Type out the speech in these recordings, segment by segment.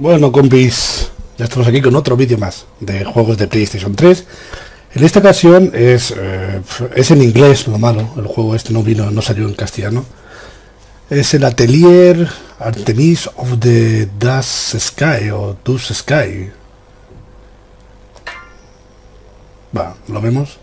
Bueno, compis, ya estamos aquí con otro vídeo más de juegos de PlayStation 3. En esta ocasión es en inglés, lo malo. El juego este no salió en castellano. Es el Atelier Artemis of the Dust Sky o Dust Sky. Va, lo vemos.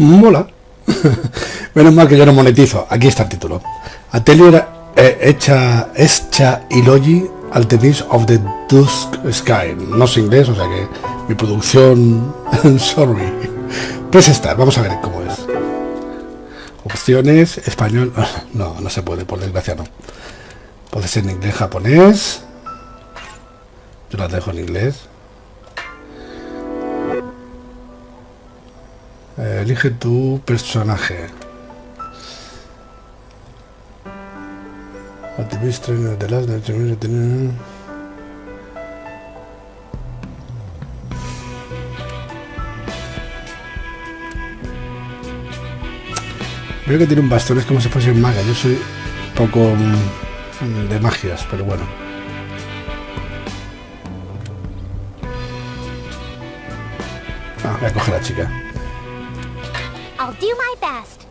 Mola. Menos mal que yo no monetizo. Aquí está el título. Atelier, Escha y Logy, Artemis of the Dusk Sky. No sé inglés, o sea que mi producción... sorry. Pues esta, vamos a ver cómo es. Opciones, español... No se puede, por desgracia no. Puede ser en inglés, japonés. Yo las dejo en inglés. Elige tu personaje. Veo que tiene un bastón, es como si fuese un maga. Yo soy un poco de magias, pero bueno. Voy a coger a la chica. I'll do my best.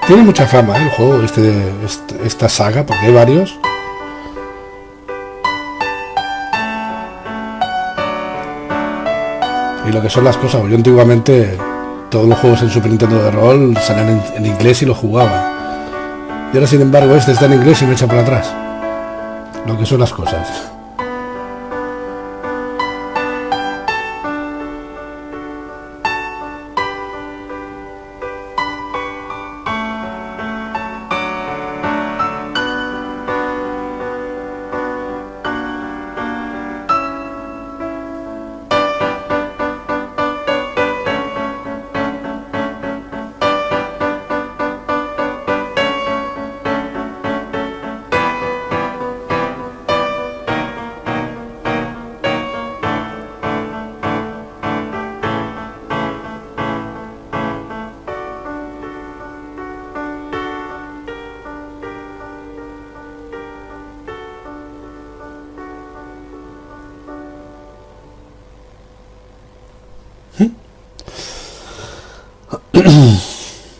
Tiene mucha fama, el juego, esta saga, porque hay varios. Y lo que son las cosas, yo antiguamente todos los juegos en Super Nintendo de rol salían en inglés y los jugaba. Y ahora sin embargo este está en inglés y me echa para atrás. Lo que son las cosas.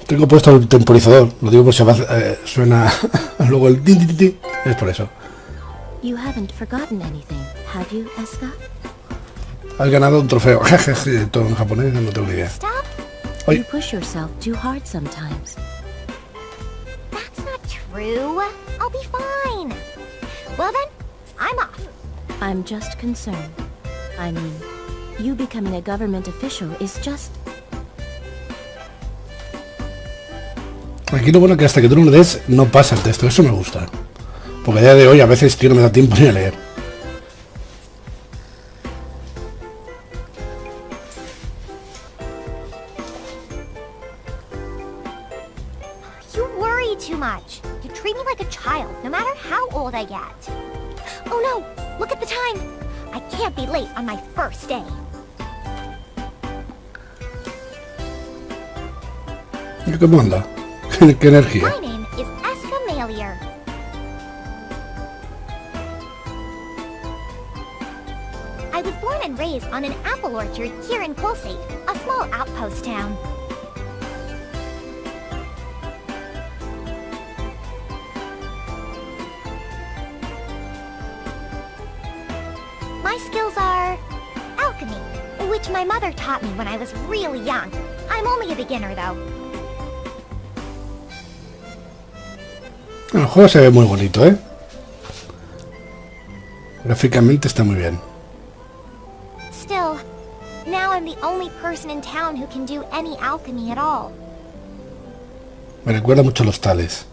Tengo puesto el temporizador, lo digo por si suena luego el din, din, din, es por eso. You haven't forgotten anything, have you, Escha? Has ganado un trofeo. Todo en japonés, no tengo ni idea. Stop. Oye. You push yourself too hard sometimes. That's not true. I'll be fine. Well then, I'm off. I'm just concerned. I mean, You becoming a government official is just... Aquí lo bueno es que hasta que tú no lo des, no pasa el texto. Eso me gusta. Porque a día de hoy a veces, tío, no me da tiempo ni a leer. You worry too much. You treat me like a child, no matter how old I get. Oh no! Look at the time! I can't be late on my first day. ¿Y cómo anda? ¿Qué energía? My name is Escha. I was born and raised on an apple orchard here in Colsate, a small outpost town. My skills are alchemy, which my mother taught me when I was really young. I'm only a beginner though. El juego se ve muy bonito, ¿eh? Gráficamente está muy bien. Still, now I'm the only person in town who can do any alchemy at all. Me recuerda mucho a los tales.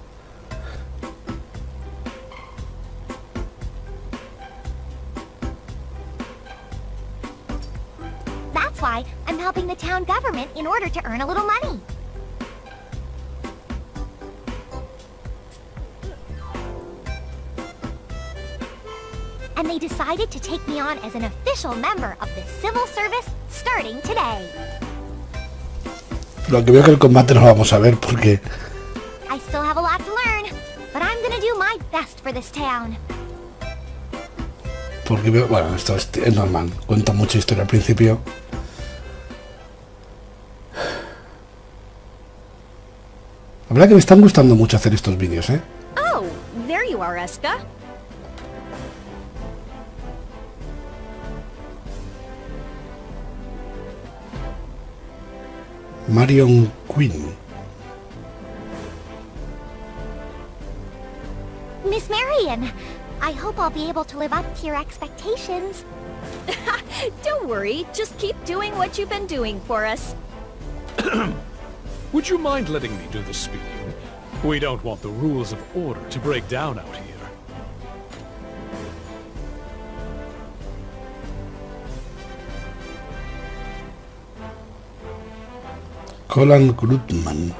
That's why I'm helping the town government in order to earn a little money. And they decided to take me on as an official member of the civil service starting today. Lo que veo que el combate no lo vamos a ver porque... I still have a lot to learn, but I'm gonna do my best for this town. Porque veo... Bueno, esto es normal. Cuenta mucha historia al principio. La verdad que me están gustando mucho hacer estos vídeos, ¿eh? Oh, there you are, Escha. Marion Quinn. Miss Marion, I hope I'll be able to live up to your expectations. Don't worry, just keep doing what you've been doing for us. Would you mind letting me do the speaking? We don't want the rules of order to break down out here. Colin Grutman.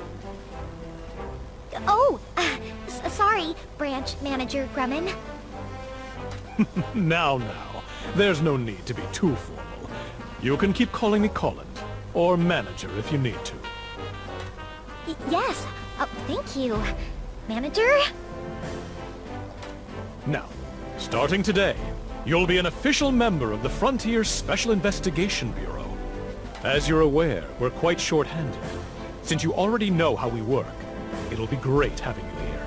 Oh, sorry, Branch Manager Grumman. Now, there's no need to be too formal. You can keep calling me Colin, or Manager if you need to. Yes, thank you. Manager? Now, starting today, you'll be an official member of the Frontier Special Investigation Bureau. As you're aware, we're quite short-handed. Since you already know how we work, it'll be great having you here.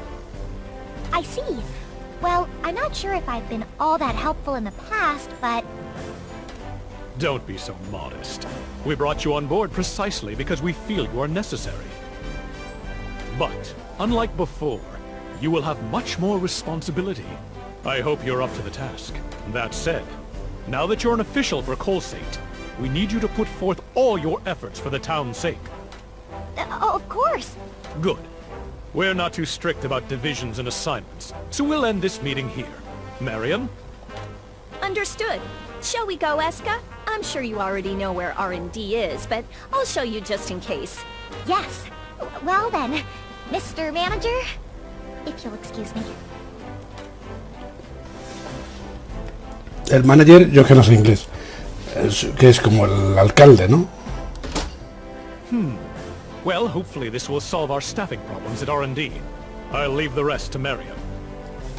I see. Well, I'm not sure if I've been all that helpful in the past, but... Don't be so modest. We brought you on board precisely because we feel you are necessary. But, unlike before, you will have much more responsibility. I hope you're up to the task. That said, now that you're an official for Colsate, we need you to put forth all your efforts for the town's sake. of course. Good. We're not too strict about divisions and assignments, so we'll end this meeting here. Marion? Understood. Shall we go, Escha? I'm sure you already know where R&D is, but I'll show you just in case. Yes. Well then, Mr. Manager, if you'll excuse me. El manager, yo que no sé inglés. Que es como el alcalde, ¿no? Well, hopefully this will solve our staffing problems at R&D. I'll leave the rest to Marion.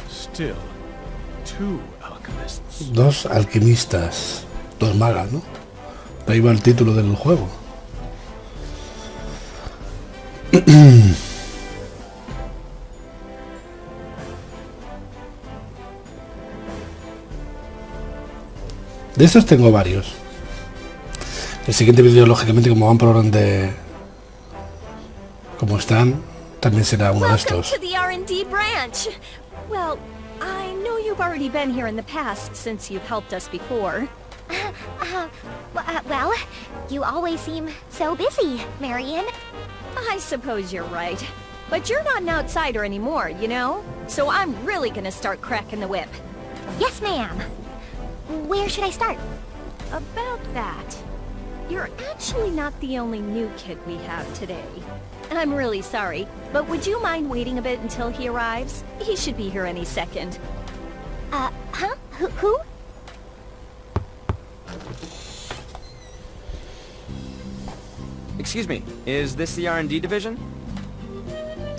Still, 2 alchemists. 2 alquimistas. 2 magas, ¿no? Ahí va el título del juego. De estos tengo varios. El siguiente vídeo, lógicamente, como van por orden de... como están, también será uno de Welcome estos. to the R&D branch. Well, I know you've already been here in the past since you've helped us before. Well, you always seem so busy, Marion. I suppose you're right. But you're not an outsider anymore, you know? So I'm really gonna start cracking the whip. Yes, ma'am. Where should I start? About that, you're actually not the only new kid we have today. I'm really sorry, but would you mind waiting a bit until he arrives? He should be here any second. Huh? Who? Excuse me, is this the R&D division?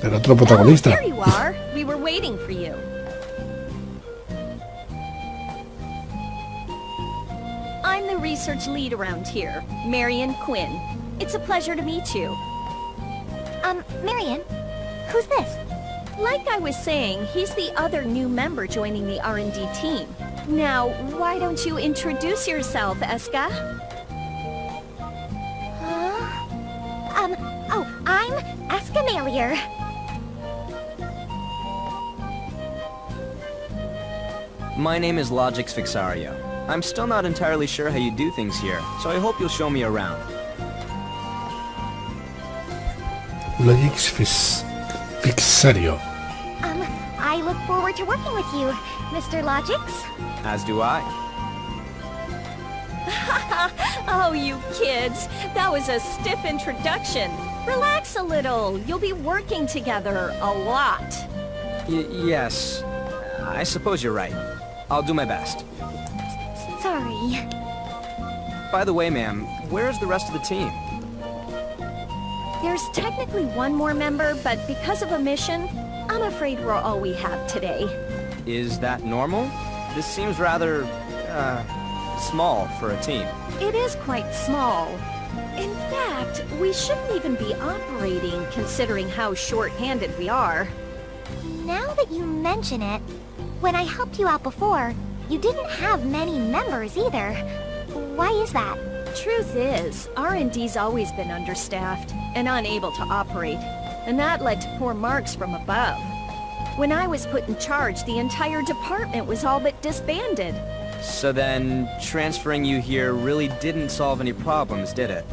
El otro Oh, protagonista. here you are. We were waiting for you. I'm the research lead around here, Marion Quinn. It's a pleasure to meet you. Marion? Who's this? Like I was saying, he's the other new member joining the R&D team. Now, why don't you introduce yourself, Escha? Oh, I'm Escha Atelier. My name is Logix Fixario. I'm still not entirely sure how you do things here, so I hope you'll show me around. Logy Fixario. I look forward to working with you, Mr. Logix. As do I. Oh, you kids. That was a stiff introduction. Relax a little. You'll be working together a lot. Yes. I suppose you're right. I'll do my best. Sorry. By the way, ma'am, where's the rest of the team? There's technically one more member, but because of a mission, I'm afraid we're all we have today. Is that normal? This seems rather, small for a team. It is quite small. In fact, we shouldn't even be operating considering how short-handed we are. Now that you mention it, when I helped you out before, you didn't have many members either. Why is that? Truth is, R&D's always been understaffed and unable to operate, and that led to poor marks from above. When I was put in charge, the entire department was all but disbanded. So then, transferring you here really didn't solve any problems, did it?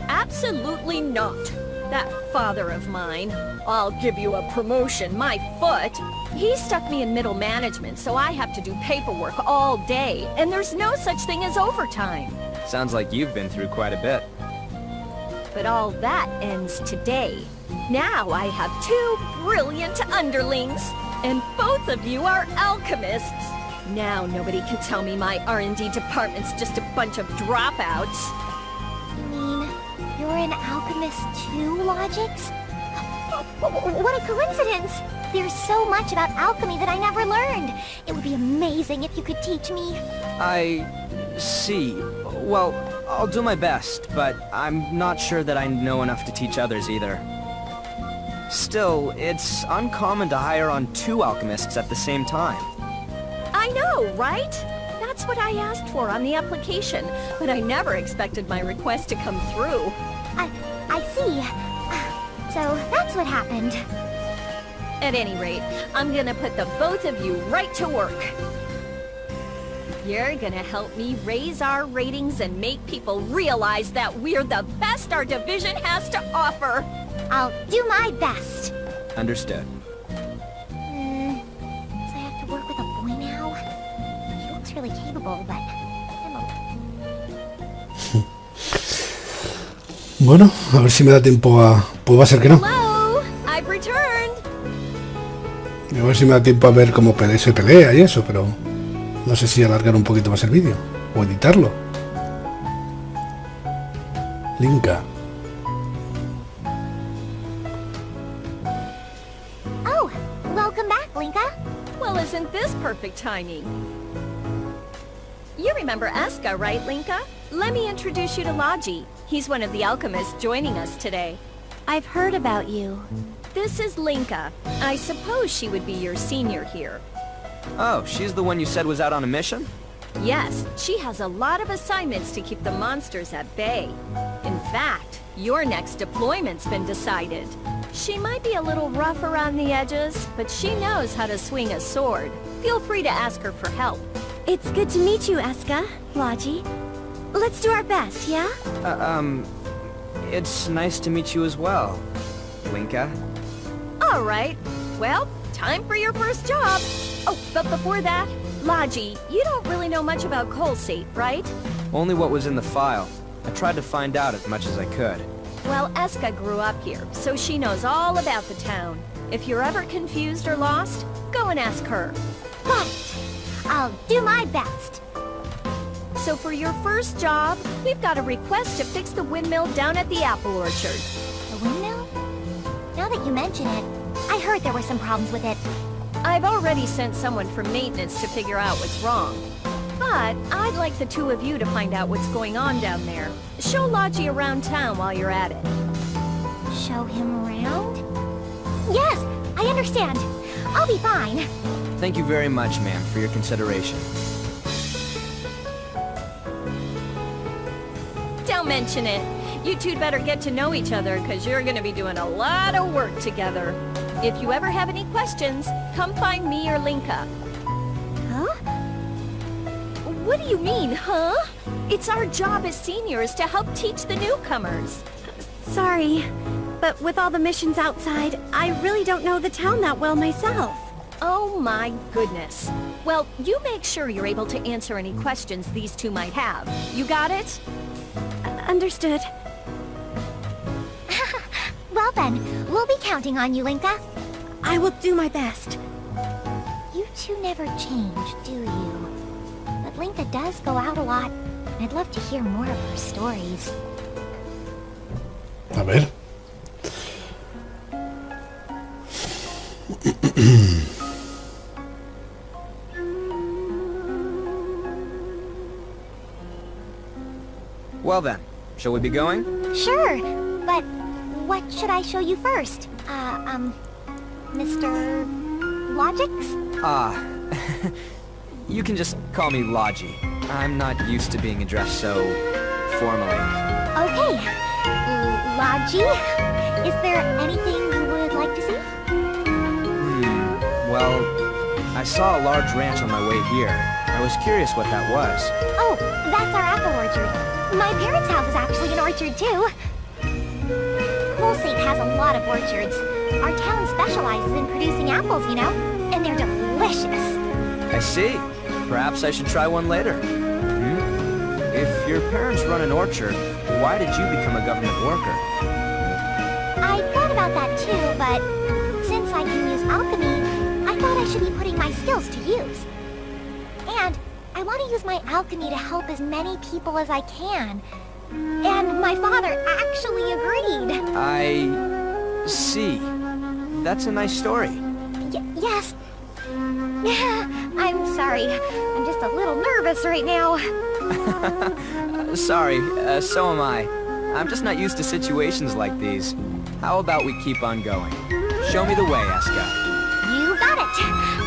Absolutely not. That father of mine, I'll give you a promotion, my foot. He stuck me in middle management, so I have to do paperwork all day, and there's no such thing as overtime. Sounds like you've been through quite a bit. But all that ends today. Now I have two brilliant underlings, and both of you are alchemists. Now nobody can tell me my R&D department's just a bunch of dropouts. You mean you're an alchemist too, Logix? What a coincidence! There's so much about alchemy that I never learned. It would be amazing if you could teach me. I see. Well, I'll do my best, but I'm not sure that I know enough to teach others either. Still, it's uncommon to hire on two alchemists at the same time. I know, right? That's what I asked for on the application, but I never expected my request to come through. I see. So that's what happened. At any rate, I'm gonna put the both of you right to work. You're gonna help me raise our ratings and make people realize that we're the best our division has to offer. I'll do my best. Understood. So I have to work with a boy now? He looks really capable, but I'm Bueno, a ver si me da tiempo a... Pues va a ser que no. Hello, I've returned. A ver si me da tiempo a ver cómo se pelea y eso, pero... No sé si alargar un poquito más el vídeo. O editarlo. Linka. Oh, welcome back, Linka. Well, isn't this perfect timing? You remember Escha, right, Linka? Let me introduce you to Logy. He's one of the alchemists joining us today. I've heard about you. This is Linka. I suppose she would be your senior here. Oh, she's the one you said was out on a mission? Yes, she has a lot of assignments to keep the monsters at bay. In fact, your next deployment's been decided. She might be a little rough around the edges, but she knows how to swing a sword. Feel free to ask her for help. It's good to meet you, Escha, Logy. Let's do our best, yeah? It's nice to meet you as well, Linka. All right. Well, time for your first job. Oh, but before that, Logy, you don't really know much about Colsate, right? Only what was in the file. I tried to find out as much as I could. Well, Escha grew up here, so she knows all about the town. If you're ever confused or lost, go and ask her. Right. I'll do my best. So for your first job, we've got a request to fix the windmill down at the apple orchard. The windmill? Now that you mention it, I heard there were some problems with it. I've already sent someone from maintenance to figure out what's wrong. But I'd like the two of you to find out what's going on down there. Show Logy around town while you're at it. Show him around? Yes, I understand. I'll be fine. Thank you very much, ma'am, for your consideration. Don't mention it. You two'd better get to know each other, because you're going to be doing a lot of work together. If you ever have any questions, come find me or Linka. Huh? What do you mean, huh? It's our job as seniors to help teach the newcomers. Sorry, but with all the missions outside, I really don't know the town that well myself. Oh my goodness. Well, you make sure you're able to answer any questions these two might have. You got it? Understood. Well then, we'll be counting on you, Linka. I will do my best. You two never change, do you? But Linka does go out a lot. I'd love to hear more of her stories. A ver. Well then, shall we be going? Sure, but what should I show you first? Mr. Logix? You can just call me Logy. I'm not used to being addressed so formally. Okay. Logy, is there anything you would like to see? Well, I saw a large ranch on my way here. I was curious what that was. Oh, that's our apple orchard. My parents' house is actually an orchard, too. Colsate has a lot of orchards. Our town specializes in producing apples, you know, and they're delicious. I see. Perhaps I should try one later. If your parents run an orchard, why did you become a government worker? I thought about that too, but since I can use alchemy, I thought I should be putting my skills to use. And I want to use my alchemy to help as many people as I can. And my father actually agreed. I see. That's a nice story. Yes. I'm sorry. I'm just a little nervous right now. Sorry, so am I. I'm just not used to situations like these. How about we keep on going? Show me the way, Escha. You got it.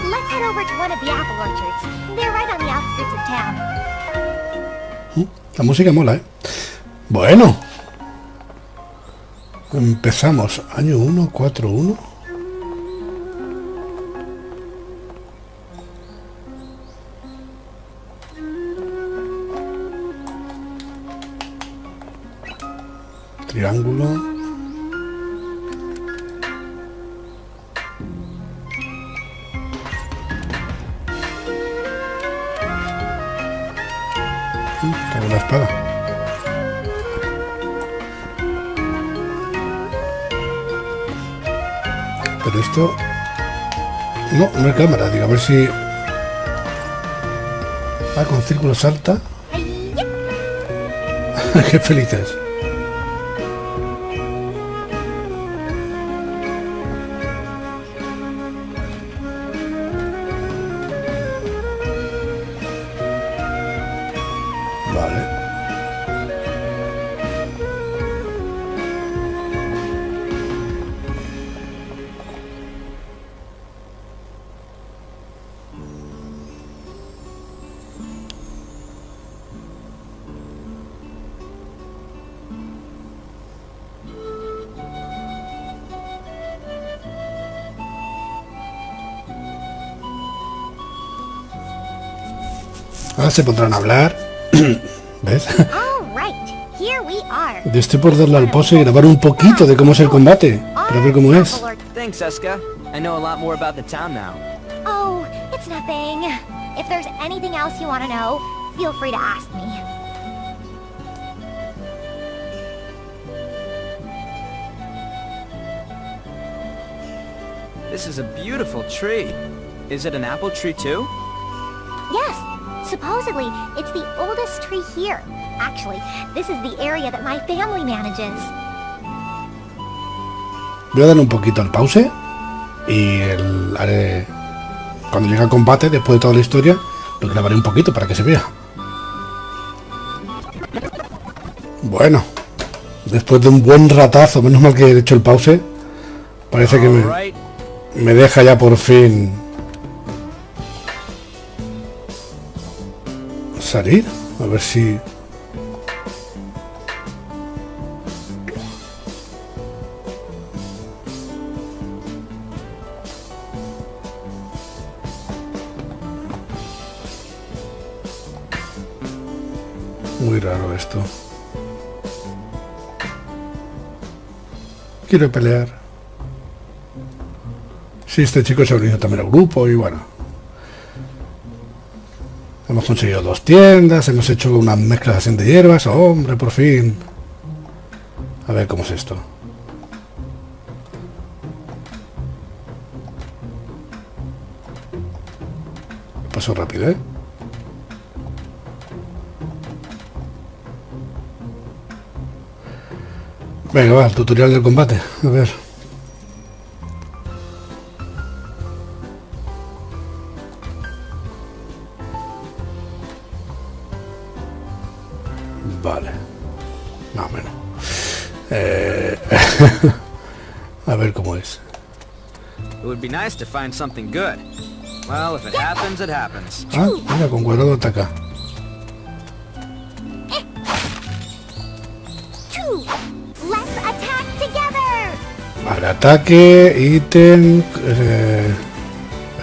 Let's head over to one of the apple orchards. They're right on the outskirts of town. La música mola, ¿eh? Bueno. Empezamos. Año 1, 4, 1. Triángulo. Tengo una espada. Pero esto... No hay cámara, digo, a ver si... Ah, con círculo salta. Qué felices. Vale. Ahora se podrán hablar. ¿Ves? All right, here we are. Yo estoy por darle al pause y grabar un poquito de cómo es el combate. Para ver cómo es. Thanks, Escha. I know a lot more about the town now. Oh, it's nothing. If there's anything else you want to know, feel free to ask me. This is a beautiful tree. Is it an apple tree too? Yes, supposedly, it's the oldest tree here. Actually, this is the area that my family manages. Voy a darle un poquito al pause y haré, cuando llegue al combate, después de toda la historia, lo grabaré un poquito para que se vea. Bueno, después de un buen ratazo, menos mal que he hecho el pause, parece que me deja ya por fin salir. A ver si... Muy raro esto. Quiero pelear. Sí, este chico se ha unido también al grupo y bueno. Hemos conseguido 2 tiendas, hemos hecho unas mezclas así de hierbas. ¡Oh, hombre, por fin! A ver cómo es esto. Paso rápido, ¿eh? Venga, va, el tutorial del combate. A ver. Vale. Más o menos. A ver cómo es. It would be nice to find something good. Well, if it happens, it happens. Ah, mira, con cuadrado ataca. Let's attack together. Vale, ataque, ítem,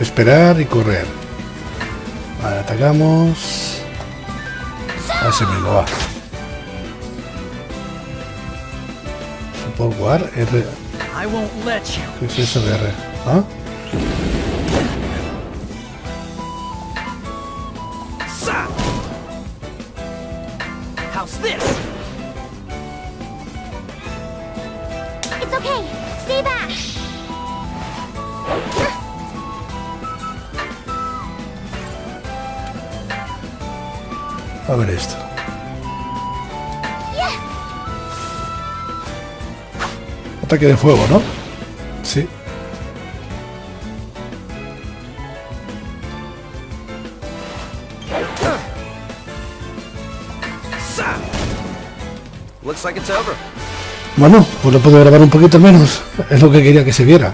esperar y correr. Vale, atacamos. Así mismo, va. Support War, R. I won't let you. ¿Qué es eso de R? ¿Ah? How's this? It's okay. Stay back. A ver esto. Ataque de fuego, ¿no? Sí. Looks like it's over. Bueno, pues lo puedo grabar un poquito menos. Es lo que quería que se viera.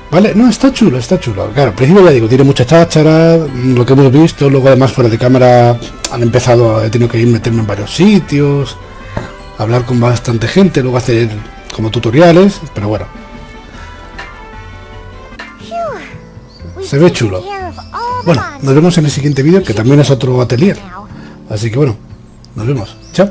Vale, no, está chulo, está chulo. Claro, al principio ya digo, tiene mucha cháchara, lo que hemos visto, luego además fuera de cámara han empezado, he tenido que ir meterme en varios sitios, hablar con bastante gente, luego hacer como tutoriales, pero bueno. Se ve chulo. Bueno, nos vemos en el siguiente vídeo, que también es otro atelier. Así que bueno, nos vemos. Chao.